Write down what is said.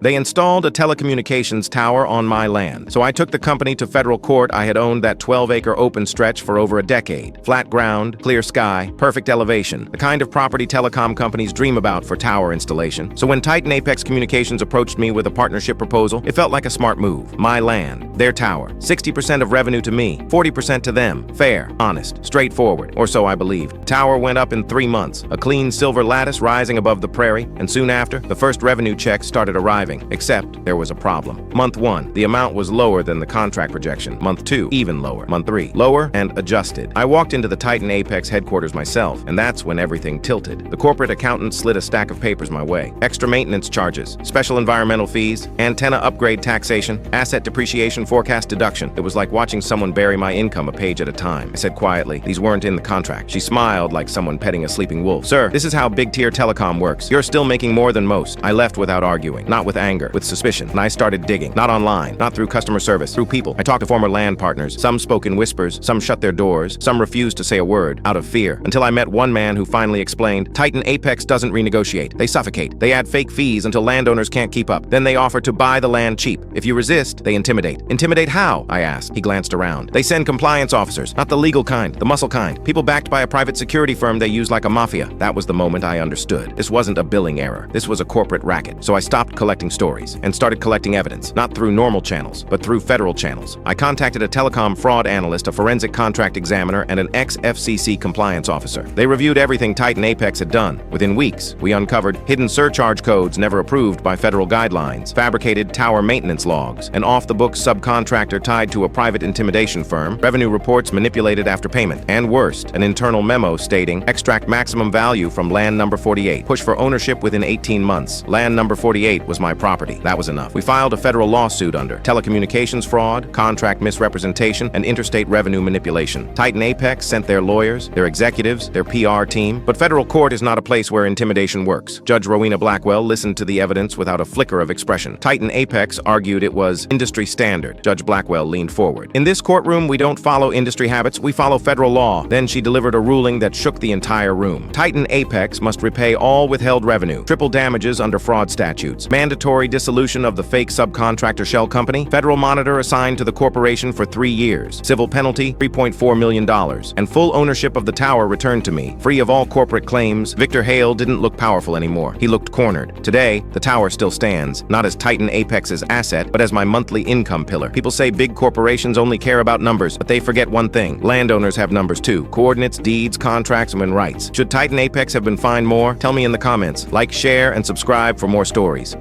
They installed a telecommunications tower on my land, so I took the company to federal court. I had owned that 12-acre open stretch for over a decade. Flat ground, clear sky, perfect elevation, the kind of property telecom companies dream about for tower installation. So when Titan Apex Communications approached me with a partnership proposal, it felt like a smart move. My land, their tower, 60% of revenue to me, 40% to them. Fair, honest, straightforward, or so I believed. Tower went up in 3 months, a clean silver lattice rising above the prairie, and soon after, the first revenue checks started arriving. Except there was a problem. Month 1, the amount was lower than the contract projection. Month 2, even lower. Month 3, lower and adjusted. I walked into the Titan Apex headquarters myself, and that's when everything tilted. The corporate accountant slid a stack of papers my way. Extra maintenance charges, special environmental fees, antenna upgrade taxation, asset depreciation forecast deduction. It was like watching someone bury my income a page at a time. I said quietly, "These weren't in the contract." She smiled like someone petting a sleeping wolf. "Sir, this is how big-tier telecom works. You're still making more than most." I left without arguing, not with anger, with suspicion, and I started digging. Not online, not through customer service, through people. I talked to former land partners. Some spoke in whispers, some shut their doors, some refused to say a word, out of fear, until I met one man who finally explained, "Titan Apex doesn't renegotiate. They suffocate. They add fake fees until landowners can't keep up. Then they offer to buy the land cheap. If you resist, they intimidate." "Intimidate how?" I asked. He glanced around. "They send compliance officers, not the legal kind, the muscle kind. People backed by a private security firm they use like a mafia." That was the moment I understood. This wasn't a billing error. This was a corporate racket. So I stopped collecting stories and started collecting evidence, not through normal channels, but through federal channels. I contacted a telecom fraud analyst, a forensic contract examiner, and an ex-FCC compliance officer. They reviewed everything Titan Apex had done. Within weeks, we uncovered hidden surcharge codes never approved by federal guidelines, fabricated tower maintenance logs, an off-the-books subcontractor tied to a private intimidation firm, revenue reports manipulated after payment, and worst, an internal memo stating, "Extract maximum value from land number 48. Push for ownership within 18 months. Land number 48 was my property." That was enough. We filed a federal lawsuit under telecommunications fraud, contract misrepresentation, and interstate revenue manipulation. Titan Apex sent their lawyers, their executives, their PR team, but federal court is not a place where intimidation works. Judge Rowena Blackwell listened to the evidence without a flicker of expression. Titan Apex argued it was industry standard. Judge Blackwell leaned forward. "In this courtroom, we don't follow industry habits, we follow federal law." Then she delivered a ruling that shook the entire room. Titan Apex must repay all withheld revenue, triple damages under fraud statutes, mandatory dissolution of the fake subcontractor shell company, federal monitor assigned to the corporation for 3 years, civil penalty $3.4 million, and full ownership of the tower returned to me, free of all corporate claims. Victor Hale didn't look powerful anymore. He looked cornered. Today, the tower still stands, not as Titan Apex's asset, but as my monthly income pillar. People say big corporations only care about numbers, but they forget one thing. Landowners have numbers too. Coordinates, deeds, contracts, and rights. Should Titan Apex have been fined more? Tell me in the comments. Like, share, and subscribe for more stories.